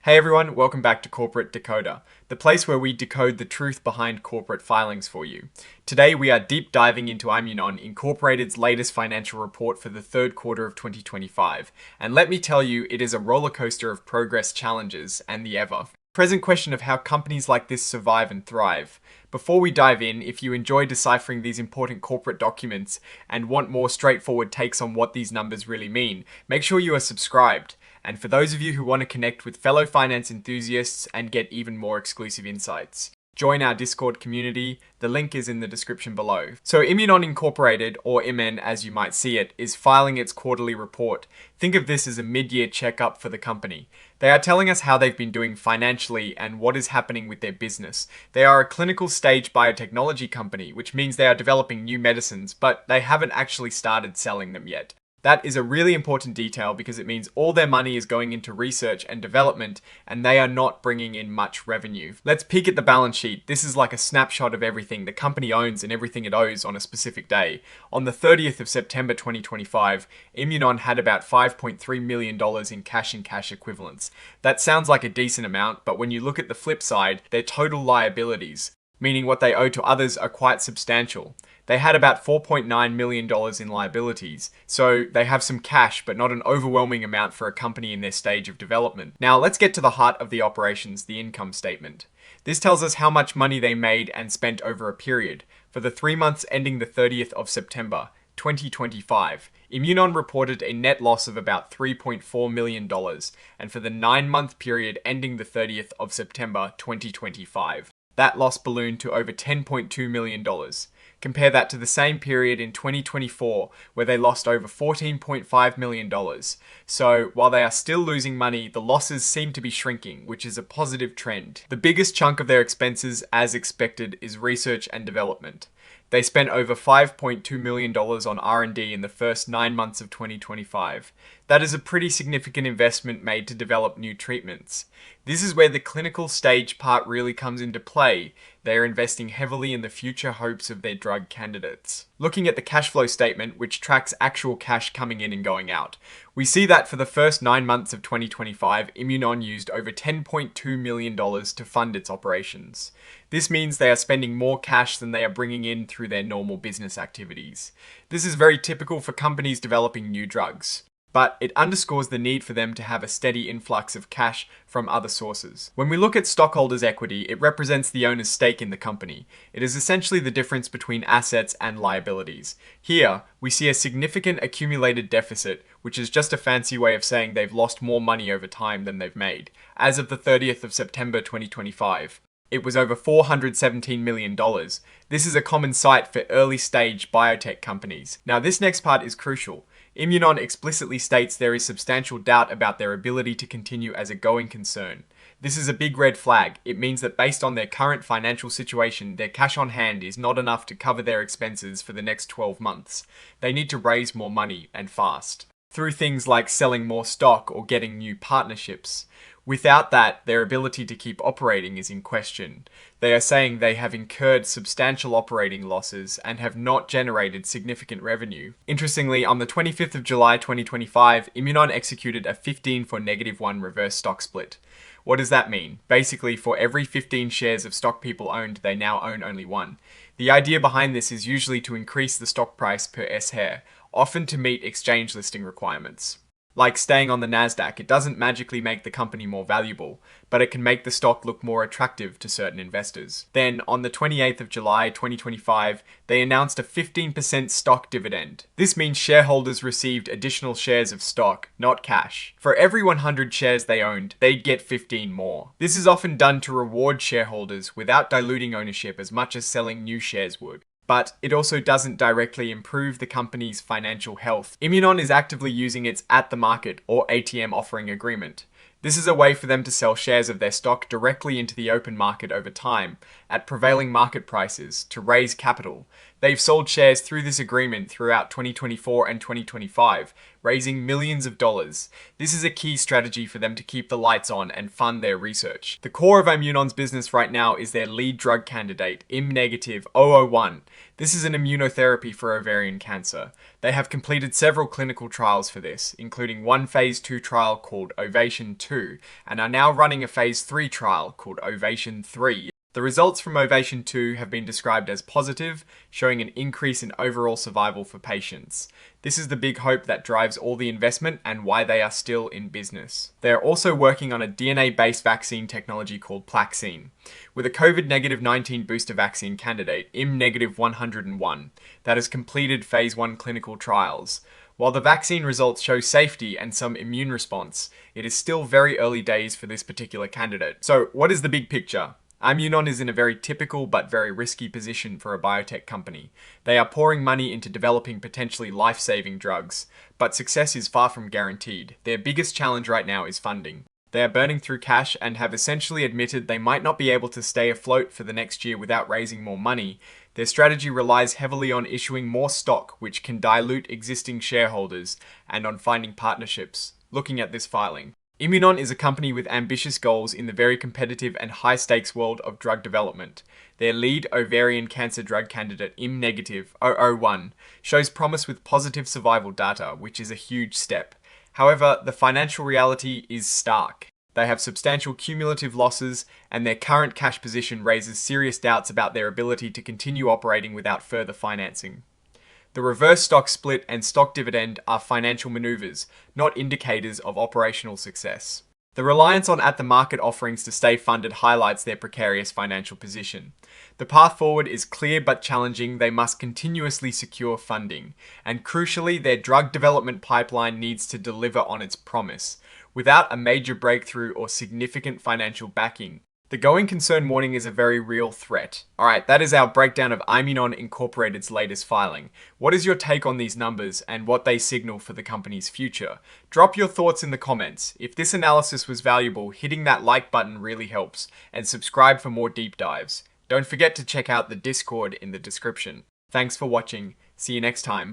Hey everyone, welcome back to Corporate Decoder, the place where we decode the truth behind corporate filings for you. Today we are deep diving into Imunon Incorporated's latest financial report for the third quarter of 2025. And let me tell you, it is a roller coaster of progress, challenges, and the ever present question of how companies like this survive and thrive. Before we dive in, if you enjoy deciphering these important corporate documents and want more straightforward takes on what these numbers really mean, make sure you are subscribed. And for those of you who want to connect with fellow finance enthusiasts and get even more exclusive insights, join our Discord community. The link is in the description below. So Imunon Incorporated, or IMN as you might see it, is filing its quarterly report. Think of this as a mid-year checkup for the company. They are telling us how they've been doing financially and what is happening with their business. They are a clinical stage biotechnology company, which means they are developing new medicines, but they haven't actually started selling them yet. That is a really important detail because it means all their money is going into research and development and they are not bringing in much revenue. Let's peek at the balance sheet. This is like a snapshot of everything the company owns and everything it owes on a specific day. On the 30th of September 2025, Imunon had about $5.3 million in cash and cash equivalents. That sounds like a decent amount, but when you look at the flip side, their total liabilities, meaning what they owe to others, are quite substantial. They had about $4.9 million in liabilities, so they have some cash, but not an overwhelming amount for a company in their stage of development. Now let's get to the heart of the operations, the income statement. This tells us how much money they made and spent over a period. For the 3 months ending the 30th of September, 2025, Imunon reported a net loss of about $3.4 million, and for the 9-month period ending the 30th of September, 2025, that loss ballooned to over $10.2 million. Compare that to the same period in 2024, where they lost over $14.5 million. So while they are still losing money, the losses seem to be shrinking, which is a positive trend. The biggest chunk of their expenses, as expected, is research and development. They spent over $5.2 million on R&D in the first 9 months of 2025. That is a pretty significant investment made to develop new treatments. This is where the clinical stage part really comes into play. They are investing heavily in the future hopes of their drug candidates. Looking at the cash flow statement, which tracks actual cash coming in and going out, we see that for the first 9 months of 2025, Imunon used over $10.2 million to fund its operations. This means they are spending more cash than they are bringing in through their normal business activities. This is very typical for companies developing new drugs, but it underscores the need for them to have a steady influx of cash from other sources. When we look at stockholders' equity, it represents the owner's stake in the company. It is essentially the difference between assets and liabilities. Here, we see a significant accumulated deficit, which is just a fancy way of saying they've lost more money over time than they've made. As of the 30th of September 2025, it was over $417 million. This is a common sight for early stage biotech companies. Now this next part is crucial. Imunon explicitly states there is substantial doubt about their ability to continue as a going concern. This is a big red flag. It means that based on their current financial situation, their cash on hand is not enough to cover their expenses for the next 12 months. They need to raise more money, and fast, through things like selling more stock or getting new partnerships. Without that, their ability to keep operating is in question. They are saying they have incurred substantial operating losses and have not generated significant revenue. Interestingly, on the 25th of July 2025, Imunon executed a 15-for-1 reverse stock split. What does that mean? Basically, for every 15 shares of stock people owned, they now own only 1. The idea behind this is usually to increase the stock price per share, often to meet exchange listing requirements. Like staying on the Nasdaq, it doesn't magically make the company more valuable, but it can make the stock look more attractive to certain investors. Then, on the 28th of July 2025, they announced a 15% stock dividend. This means shareholders received additional shares of stock, not cash. For every 100 shares they owned, they'd get 15 more. This is often done to reward shareholders without diluting ownership as much as selling new shares would. But it also doesn't directly improve the company's financial health. Imunon is actively using its at-the-market or ATM offering agreement. This is a way for them to sell shares of their stock directly into the open market over time at prevailing market prices to raise capital. They've sold shares through this agreement throughout 2024 and 2025, raising millions of dollars. This is a key strategy for them to keep the lights on and fund their research. The core of Imunon's business right now is their lead drug candidate, IM-001. This is an immunotherapy for ovarian cancer. They have completed several clinical trials for this, including one phase 2 trial called Ovation 2, and are now running a phase 3 trial called Ovation 3. The results from Ovation 2 have been described as positive, showing an increase in overall survival for patients. This is the big hope that drives all the investment and why they are still in business. They are also working on a DNA-based vaccine technology called Plaxine, with a COVID-19 booster vaccine candidate, IM-101, that has completed phase 1 clinical trials. While the vaccine results show safety and some immune response, it is still very early days for this particular candidate. So, what is the big picture? Imunon is in a very typical but very risky position for a biotech company. They are pouring money into developing potentially life-saving drugs, but success is far from guaranteed. Their biggest challenge right now is funding. They are burning through cash and have essentially admitted they might not be able to stay afloat for the next year without raising more money. Their strategy relies heavily on issuing more stock, which can dilute existing shareholders, and on finding partnerships. Looking at this filing, Imunon is a company with ambitious goals in the very competitive and high-stakes world of drug development. Their lead ovarian cancer drug candidate, IM-001, shows promise with positive survival data, which is a huge step. However, the financial reality is stark. They have substantial cumulative losses, and their current cash position raises serious doubts about their ability to continue operating without further financing. The reverse stock split and stock dividend are financial maneuvers, not indicators of operational success. The reliance on at-the-market offerings to stay funded highlights their precarious financial position. The path forward is clear but challenging. They must continuously secure funding. And crucially, their drug development pipeline needs to deliver on its promise, without a major breakthrough or significant financial backing. The going concern warning is a very real threat. Alright, that is our breakdown of Imunon Incorporated's latest filing. What is your take on these numbers and what they signal for the company's future? Drop your thoughts in the comments. If this analysis was valuable, hitting that like button really helps, and subscribe for more deep dives. Don't forget to check out the Discord in the description. Thanks for watching. See you next time.